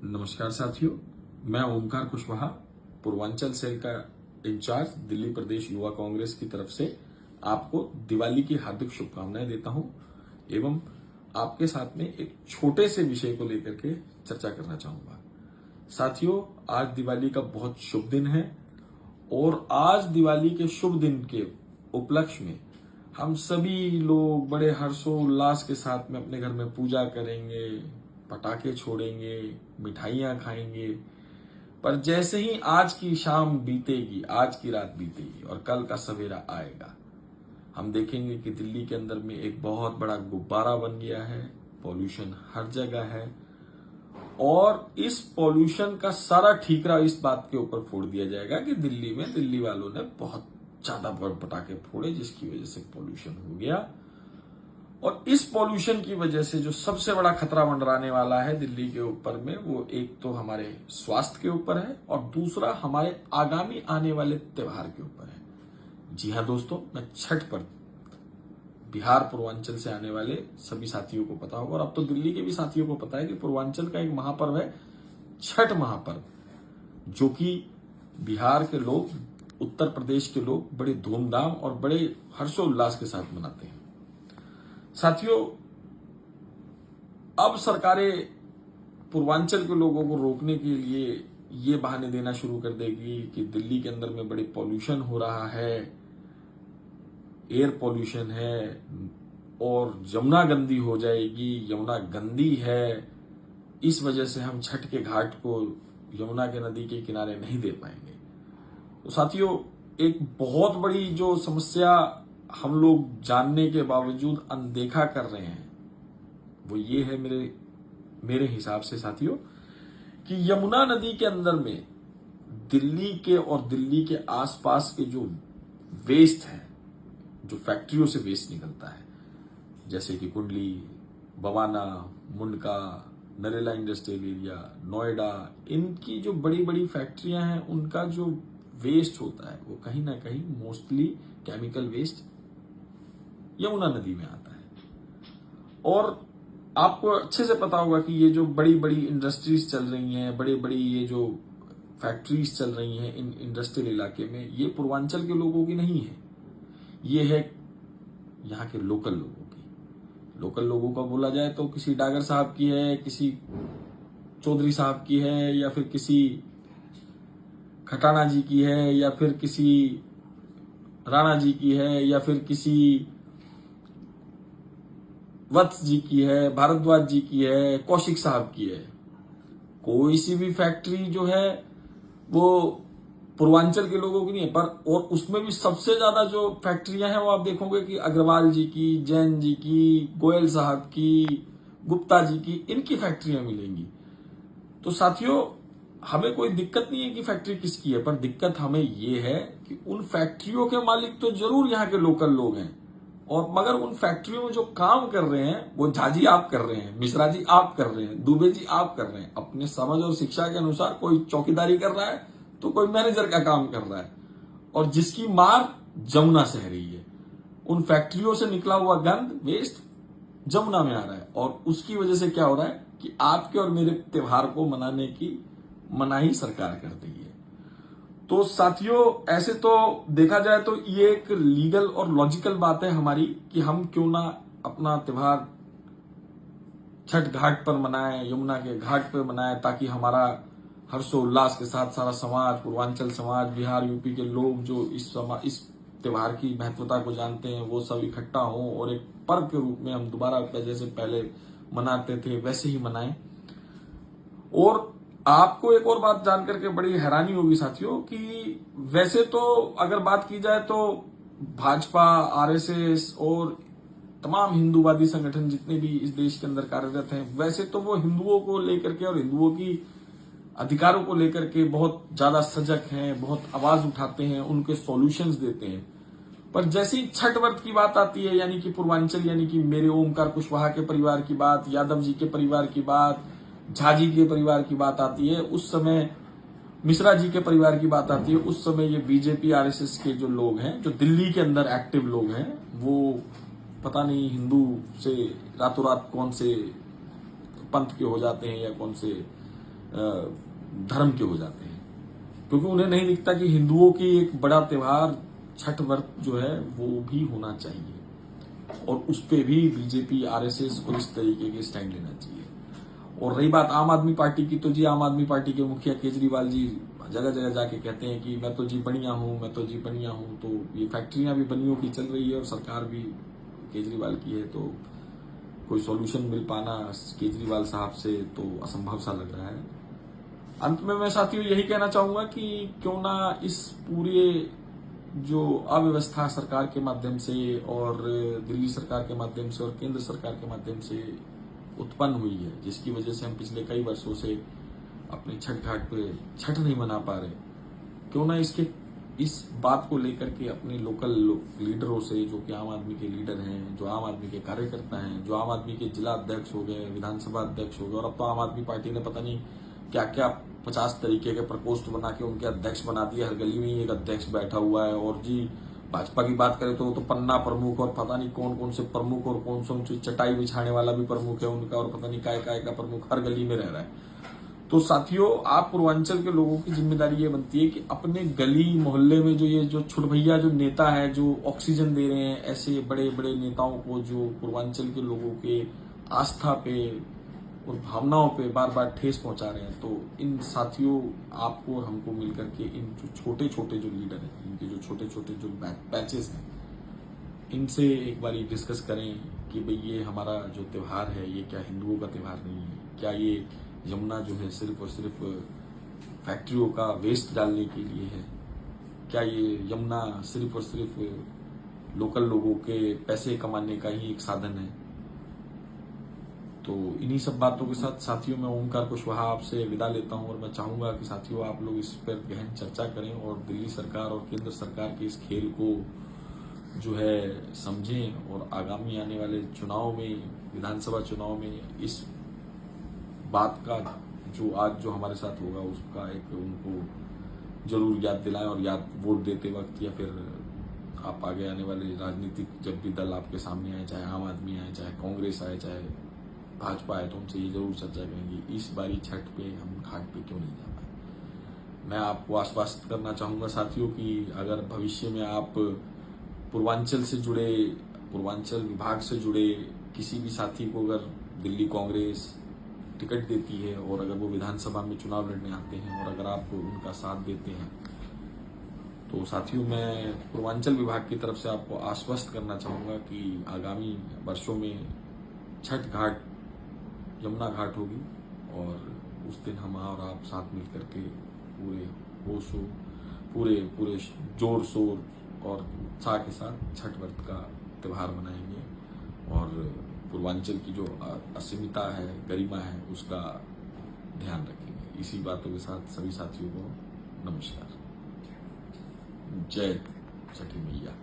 नमस्कार साथियों, मैं ओमकार कुशवाहा, पूर्वांचल सेल का इंचार्ज दिल्ली प्रदेश युवा कांग्रेस की तरफ से आपको दिवाली की हार्दिक शुभकामनाएं देता हूं एवं आपके साथ में एक छोटे से विषय को लेकर के चर्चा करना चाहूंगा। साथियों, आज दिवाली का बहुत शुभ दिन है और आज दिवाली के शुभ दिन के उपलक्ष्य में हम सभी लोग बड़े हर्षोल्लास के साथ में अपने घर में पूजा करेंगे, पटाखे छोड़ेंगे, मिठाइयां खाएंगे। पर जैसे ही आज की शाम बीतेगी, आज की रात बीतेगी और कल का सवेरा आएगा, हम देखेंगे कि दिल्ली के अंदर में एक बहुत बड़ा गुब्बारा बन गया है। पॉल्यूशन हर जगह है और इस पॉल्यूशन का सारा ठीकरा इस बात के ऊपर फोड़ दिया जाएगा कि दिल्ली में दिल्ली वालों ने बहुत ज्यादा पटाखे फोड़े, जिसकी वजह से पॉल्यूशन हो गया। और इस पॉल्यूशन की वजह से जो सबसे बड़ा खतरा मंडराने वाला है दिल्ली के ऊपर में, वो एक तो हमारे स्वास्थ्य के ऊपर है और दूसरा हमारे आगामी आने वाले त्योहार के ऊपर है। जी हां दोस्तों, मैं छठ पर बिहार पूर्वांचल से आने वाले सभी साथियों को पता होगा और अब तो दिल्ली के भी साथियों को पता है कि पूर्वांचल का एक महापर्व है छठ महापर्व, जो कि बिहार के लोग, उत्तर प्रदेश के लोग बड़े धूमधाम और बड़े हर्षोल्लास के साथ मनाते हैं। साथियों, अब सरकारें पूर्वांचल के लोगों को रोकने के लिए ये बहाने देना शुरू कर देगी कि दिल्ली के अंदर में बड़े पॉल्यूशन हो रहा है, एयर पॉल्यूशन है और यमुना गंदी हो जाएगी, यमुना गंदी है, इस वजह से हम छठ के घाट को यमुना के नदी के किनारे नहीं दे पाएंगे। तो साथियों, एक बहुत बड़ी जो समस्या हम लोग जानने के बावजूद अनदेखा कर रहे हैं, वो ये है मेरे हिसाब से साथियों, कि यमुना नदी के अंदर में दिल्ली के और दिल्ली के आसपास के जो वेस्ट है, जो फैक्ट्रियों से वेस्ट निकलता है, जैसे कि कुंडली, बवाना, मुंडका, नरेला इंडस्ट्रियल एरिया, नोएडा, इनकी जो बड़ी बड़ी फैक्ट्रियां हैं, उनका जो वेस्ट होता है वो कहीं ना कहीं मोस्टली केमिकल वेस्ट यमुना नदी में आता है। और आपको अच्छे से पता होगा कि ये जो बड़ी बड़ी इंडस्ट्रीज चल रही हैं, बड़ी बड़ी ये जो फैक्ट्रीज चल रही हैं इन इंडस्ट्रियल इलाके में, ये पूर्वांचल के लोगों की नहीं है, ये है यहाँ के लोकल लोगों की। लोकल लोगों का बोला जाए तो किसी डागर साहब की है, किसी चौधरी साहब की है, या फिर किसी खटाना जी की है, या फिर किसी राणा जी की है, या फिर किसी वत्स जी की है, भारद्वाज जी की है, कौशिक साहब की है। कोई सी भी फैक्ट्री जो है वो पूर्वांचल के लोगों की नहीं है। पर और उसमें भी सबसे ज्यादा जो फैक्ट्रियां हैं वो आप देखोगे कि अग्रवाल जी की, जैन जी की, गोयल साहब की, गुप्ता जी की, इनकी फैक्ट्रियां मिलेंगी। तो साथियों, हमें कोई दिक्कत नहीं है कि फैक्ट्री किसकी है, पर दिक्कत हमें ये है कि उन फैक्ट्रियों के मालिक तो जरूर यहाँ के लोकल लोग हैं, और मगर उन फैक्ट्रियों में जो काम कर रहे हैं वो झा जी आप कर रहे हैं, मिश्रा जी आप कर रहे हैं, दुबे जी आप कर रहे हैं। अपने समझ और शिक्षा के अनुसार कोई चौकीदारी कर रहा है तो कोई मैनेजर का काम कर रहा है, और जिसकी मार जमुना सह रही है। उन फैक्ट्रियों से निकला हुआ गंद, वेस्ट जमुना में आ रहा है, और उसकी वजह से क्या हो रहा है कि आपके और मेरे त्योहार को मनाने की मनाही सरकार कर रही है। तो साथियों, ऐसे तो देखा जाए तो ये एक लीगल और लॉजिकल बात है हमारी कि हम क्यों ना अपना त्योहार छठ घाट पर मनाएं, यमुना के घाट पर मनाएं, ताकि हमारा हर्षोल्लास के साथ सारा समाज, पूर्वांचल समाज, बिहार यूपी के लोग जो इस त्योहार की महत्वता को जानते हैं, वो सब इकट्ठा हों और एक पर्व के रूप में हम दोबारा जैसे पहले मनाते थे वैसे ही मनाएं। और आपको एक और बात जानकर के बड़ी हैरानी होगी साथियों कि वैसे तो अगर बात की जाए तो भाजपा, आरएसएस और तमाम हिंदूवादी संगठन जितने भी इस देश के अंदर कार्यरत हैं, वैसे तो वो हिंदुओं को लेकर के और हिंदुओं की अधिकारों को लेकर के बहुत ज्यादा सजग हैं, बहुत आवाज उठाते हैं, उनके सॉल्यूशंस देते हैं। पर जैसे ही छठ व्रत की बात आती है, यानी कि पूर्वांचल, यानी कि मेरे ओमकार कुशवाहा के परिवार की बात, यादव जी के परिवार की बात, झा जी के परिवार की बात आती है, उस समय मिश्रा जी के परिवार की बात आती है, उस समय ये बीजेपी आरएसएस के जो लोग हैं, जो दिल्ली के अंदर एक्टिव लोग हैं, वो पता नहीं हिंदू से रातों रात कौन से पंथ के हो जाते हैं या कौन से धर्म के हो जाते हैं, क्योंकि उन्हें नहीं दिखता कि हिंदुओं की एक बड़ा त्योहार छठ व्रत जो है वो भी होना चाहिए और उस पे भी बीजेपी आरएसएस को इस तरीके के स्टैंड लेना चाहिए। और रही बात आम आदमी पार्टी की, तो जी आम आदमी पार्टी के मुखिया केजरीवाल जी जगह जगह जाके कहते हैं कि मैं तो जी बढ़िया हूं, मैं तो जी बढ़िया हूं। तो ये फैक्ट्रियां भी बनियों की चल रही है और सरकार भी केजरीवाल की है, तो कोई सॉल्यूशन मिल पाना केजरीवाल साहब से तो असंभव सा लग रहा है। अंत में मैं साथियों यही कहना चाहूंगा कि क्यों ना इस पूरे जो अव्यवस्था सरकार के माध्यम से और दिल्ली सरकार के माध्यम से और केंद्र सरकार के माध्यम से उत्पन्न हुई है, जिसकी वजह से हम पिछले कई वर्षों से अपने छठ घाट पे छठ नहीं मना पा रहे, क्यों ना इस बात को लेकर के अपने लोकल लीडरों से, जो कि आम आदमी के लीडर हैं, जो आम आदमी के कार्यकर्ता हैं, जो आम आदमी के जिला अध्यक्ष हो गए, विधानसभा अध्यक्ष हो गए, और अब तो आम आदमी पार्टी ने पता नहीं क्या क्या 50 तरीके के प्रकोष्ठ बना के उनके अध्यक्ष बना दिए। हर गली में ही एक अध्यक्ष बैठा हुआ है। और जी भाजपा की बात करें तो पन्ना प्रमुख और पता नहीं कौन कौन से प्रमुख और कौन से चटाई बिछाने वाला भी प्रमुख है उनका, और पता नहीं काय काय का प्रमुख हर गली में रह रहा है। तो साथियों, आप पूर्वांचल के लोगों की जिम्मेदारी ये बनती है कि अपने गली मोहल्ले में जो ये जो छुटभैया जो नेता है, जो ऑक्सीजन दे रहे हैं ऐसे बड़े बड़े नेताओं को, जो पूर्वांचल के लोगों के आस्था पे और भावनाओं पे बार बार ठेस पहुंचा रहे हैं, तो इन साथियों आपको और हमको मिलकर के इन जो छोटे छोटे जो लीडर हैं, इनके जो छोटे छोटे जो बैचेस हैं, इनसे एक बार डिस्कस करें कि भाई ये हमारा जो त्योहार है ये क्या हिंदुओं का त्योहार नहीं है? क्या ये यमुना जो है सिर्फ और सिर्फ फैक्ट्रियों का वेस्ट डालने के लिए है? क्या ये यमुना सिर्फ और सिर्फ लोकल लोगों के पैसे कमाने का ही एक साधन है? तो इन्हीं सब बातों के साथ साथियों मैं ओमकार कुशवाहा आपसे विदा लेता हूं, और मैं चाहूंगा कि साथियों आप लोग इस पर गहन चर्चा करें और दिल्ली सरकार और केंद्र सरकार के इस खेल को जो है समझें, और आगामी आने वाले चुनाव में, विधानसभा चुनाव में इस बात का जो हमारे साथ होगा उसका एक उनको जरूर याद दिलाएं, और याद वोट देते वक्त या फिर आप आगे आने वाले राजनीतिक जब भी दल आपके सामने आए, चाहे आम आदमी आए, चाहे कांग्रेस आए, चाहे भाजपा आए, तो उनसे ये जरूर चर्चा करेंगे इस बारी छठ पे हम घाट पे क्यों नहीं जा पाए। मैं आपको आश्वस्त करना चाहूंगा साथियों कि अगर भविष्य में आप पूर्वांचल से जुड़े, पूर्वांचल विभाग से जुड़े किसी भी साथी को अगर दिल्ली कांग्रेस टिकट देती है और अगर वो विधानसभा में चुनाव लड़ने आते हैं और अगर आप उनका साथ देते हैं, तो साथियों मैं पूर्वांचल विभाग की तरफ से आपको आश्वस्त करना चाहूंगा कि आगामी वर्षों में छठ घाट यमुना घाट होगी, और उस दिन हम और आप साथ मिलकर के पूरे होशो पूरे जोर शोर और उत्साह के साथ छठ व्रत का त्यौहार मनाएंगे, और पूर्वांचल की जो अस्मिता है, गरिमा है, उसका ध्यान रखेंगे। इसी बातों के साथ सभी साथियों को नमस्कार। जय छठी मैया।